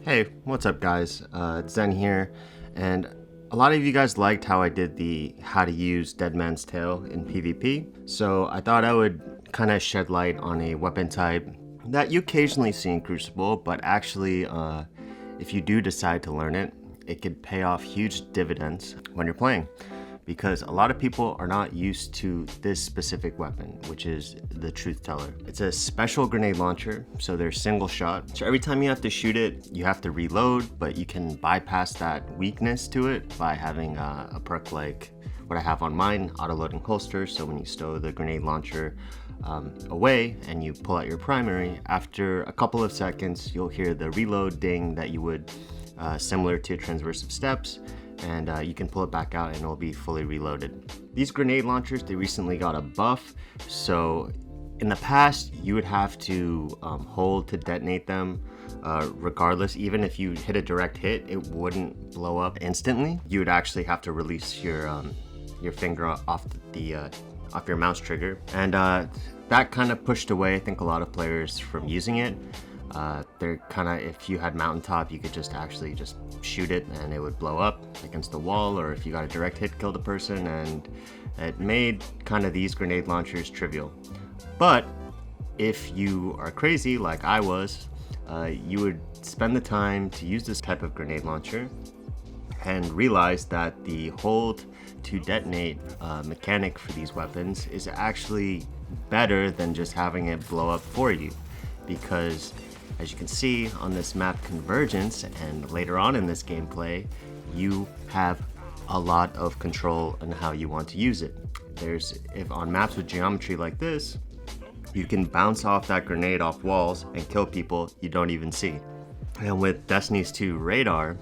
Hey, what's up guys? It's Zen here, and a lot of you guys liked how I did the how to use Dead Man's Tale in PvP, so I thought I would kind of shed light on a weapon type that you occasionally see in Crucible, but actually if you do decide to learn it, it could pay off huge dividends when you're playing. Because a lot of people are not used to this specific weapon, which is the Truthteller. It's a special grenade launcher, so they're single shot. So every time you have to shoot it, you have to reload, but you can bypass that weakness to it by having a perk like what I have on mine, auto-loading holster. So when you stow the grenade launcher away and you pull out your primary, after a couple of seconds, you'll hear the reload ding that you would similar to transversive steps, and you can pull it back out and it'll be fully reloaded. These grenade launchers, they recently got a buff, so in the past you would have to hold to detonate them regardless. Even if you hit a direct hit, it wouldn't blow up instantly. You would actually have to release your finger off your mouse trigger, and that kind of pushed away, I think, a lot of players from using it. They're kind of, if you had mountaintop, you could just actually just shoot it and it would blow up against the wall, or if you got a direct hit, kill the person, and it made kind of these grenade launchers trivial. But if you are crazy like I was, you would spend the time to use this type of grenade launcher and realize that the hold to detonate mechanic for these weapons is actually better than just having it blow up for you, because as you can see on this map Convergence and later on in this gameplay, you have a lot of control on how you want to use it. If on maps with geometry like this, you can bounce off that grenade off walls and kill people you don't even see. And with Destiny's 2 radar,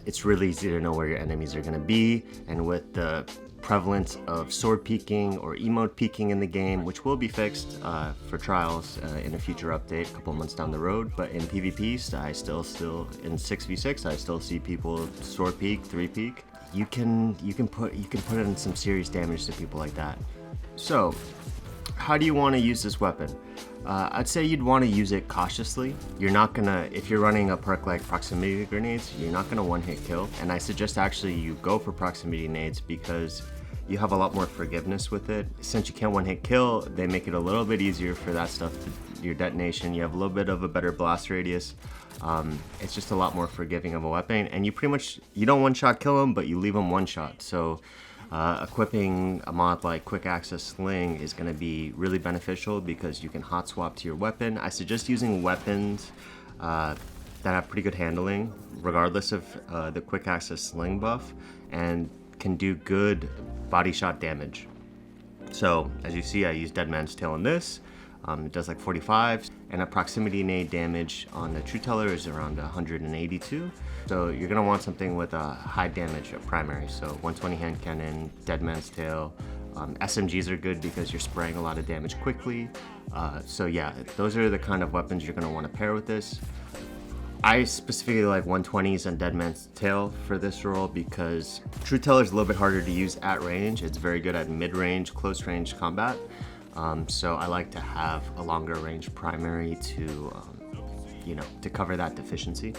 it's really easy to know where your enemies are going to be, and with the prevalence of sword peeking or emote peeking in the game, which will be fixed for trials in a future update a couple months down the road. But in PvP, I still in 6v6, I still see people sword peek, 3 peek. You can put in some serious damage to people like that. So how do you want to use this weapon? I'd say you'd want to use it cautiously. You're not gonna, if you're running a perk like proximity grenades, you're not gonna one-hit kill. And I suggest actually you go for proximity nades because you have a lot more forgiveness with it. Since you can't one-hit kill, they make it a little bit easier for that stuff to your detonation. You have a little bit of a better blast radius. It's just a lot more forgiving of a weapon, and you don't one-shot kill them, but you leave them one-shot. So equipping a mod like Quick Access Sling is going to be really beneficial because you can hot swap to your weapon. I suggest using weapons that have pretty good handling regardless of the Quick Access Sling buff, and can do good body shot damage. So as you see, I use Dead Man's Tale on this. It does like 45, and a proximity nade damage on the Truthteller is around 182. So you're gonna want something with a high damage of primary. So 120 hand cannon, Dead Man's Tale. SMGs are good because you're spraying a lot of damage quickly. So yeah, those are the kind of weapons you're gonna want to pair with this. I specifically like 120s and Dead Man's Tale for this role because Truthteller is a little bit harder to use at range. It's very good at mid-range, close-range combat. So I like to have a longer range primary to, to cover that deficiency.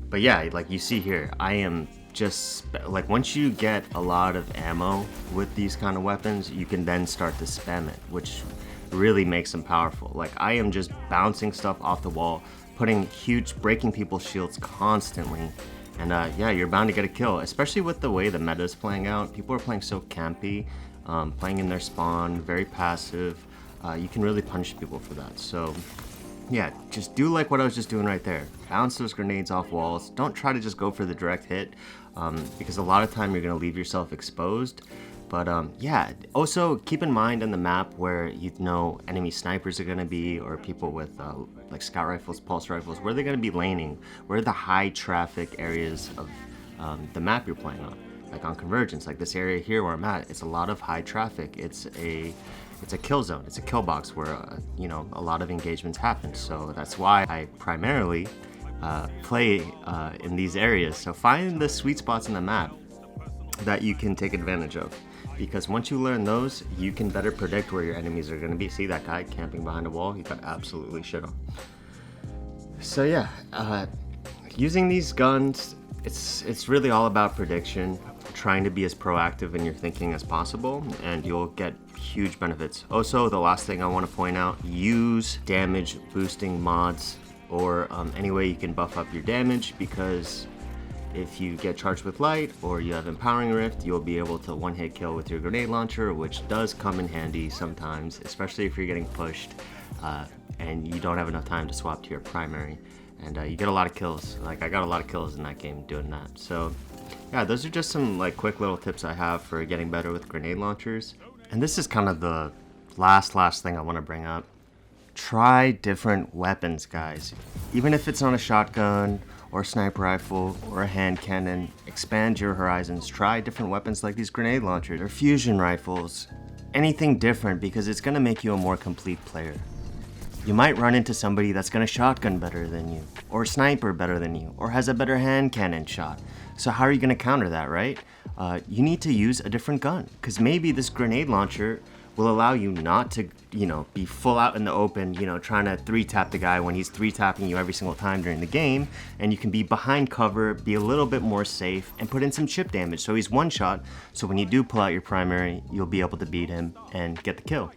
But yeah, like you see here, I am just, like once you get a lot of ammo with these kind of weapons, you can then start to spam it, which really makes them powerful. Like I am just bouncing stuff off the wall, breaking people's shields constantly. And yeah, you're bound to get a kill, especially with the way the meta is playing out. People are playing so campy, playing in their spawn, very passive. You can really punish people for that. So yeah, just do like what I was just doing right there. Bounce those grenades off walls. Don't try to just go for the direct hit, because a lot of time you're gonna leave yourself exposed. But yeah, also keep in mind on the map where enemy snipers are gonna be, or people with like scout rifles, pulse rifles, where they're gonna be laning, where are the high traffic areas of the map you're playing on. Like on Convergence, like this area here where I'm at, it's a lot of high traffic. It's a kill zone, it's a kill box where a lot of engagements happen. So that's why I primarily play in these areas. So find the sweet spots in the map that you can take advantage of, because once you learn those, you can better predict where your enemies are going to be. See that guy camping behind a wall? He got absolutely shit on. So yeah, Using these guns, it's really all about prediction, trying to be as proactive in your thinking as possible, and you'll get huge benefits. Also, the last thing I want to point out, use damage boosting mods or any way you can buff up your damage, because if you get charged with light or you have empowering rift, you'll be able to one-hit kill with your grenade launcher, which does come in handy sometimes, especially if you're getting pushed and you don't have enough time to swap to your primary, and you get a lot of kills. Like, I got a lot of kills in that game doing that. So yeah, those are just some like quick little tips I have for getting better with grenade launchers. And this is kind of the last thing I want to bring up. Try different weapons, guys. Even if it's on a shotgun or a sniper rifle or a hand cannon, expand your horizons. Try different weapons like these grenade launchers or fusion rifles. Anything different, because it's going to make you a more complete player. You might run into somebody that's going to shotgun better than you, or sniper better than you, or has a better hand cannon shot. So how are you going to counter that, right? You need to use a different gun, because maybe this grenade launcher will allow you not to, be full out in the open, trying to 3-tap the guy when he's 3-tapping you every single time during the game, and you can be behind cover, be a little bit more safe, and put in some chip damage so he's one shot, so when you do pull out your primary, you'll be able to beat him and get the kill.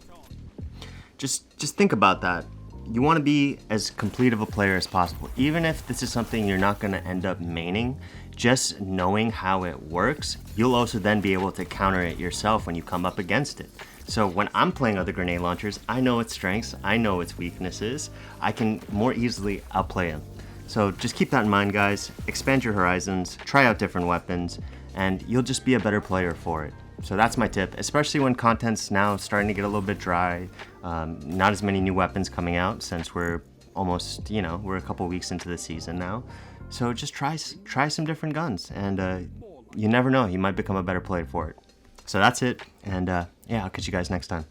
Just think about that. You want to be as complete of a player as possible. Even if this is something you're not going to end up maining, just knowing how it works, you'll also then be able to counter it yourself when you come up against it. So when I'm playing other grenade launchers, I know its strengths, I know its weaknesses, I can more easily outplay them. So just keep that in mind, guys. Expand your horizons, try out different weapons, and you'll just be a better player for it. So that's my tip, especially when content's now starting to get a little bit dry. Not as many new weapons coming out since we're almost, we're a couple weeks into the season now. So just try some different guns, and you never know, you might become a better player for it. So that's it, and yeah, I'll catch you guys next time.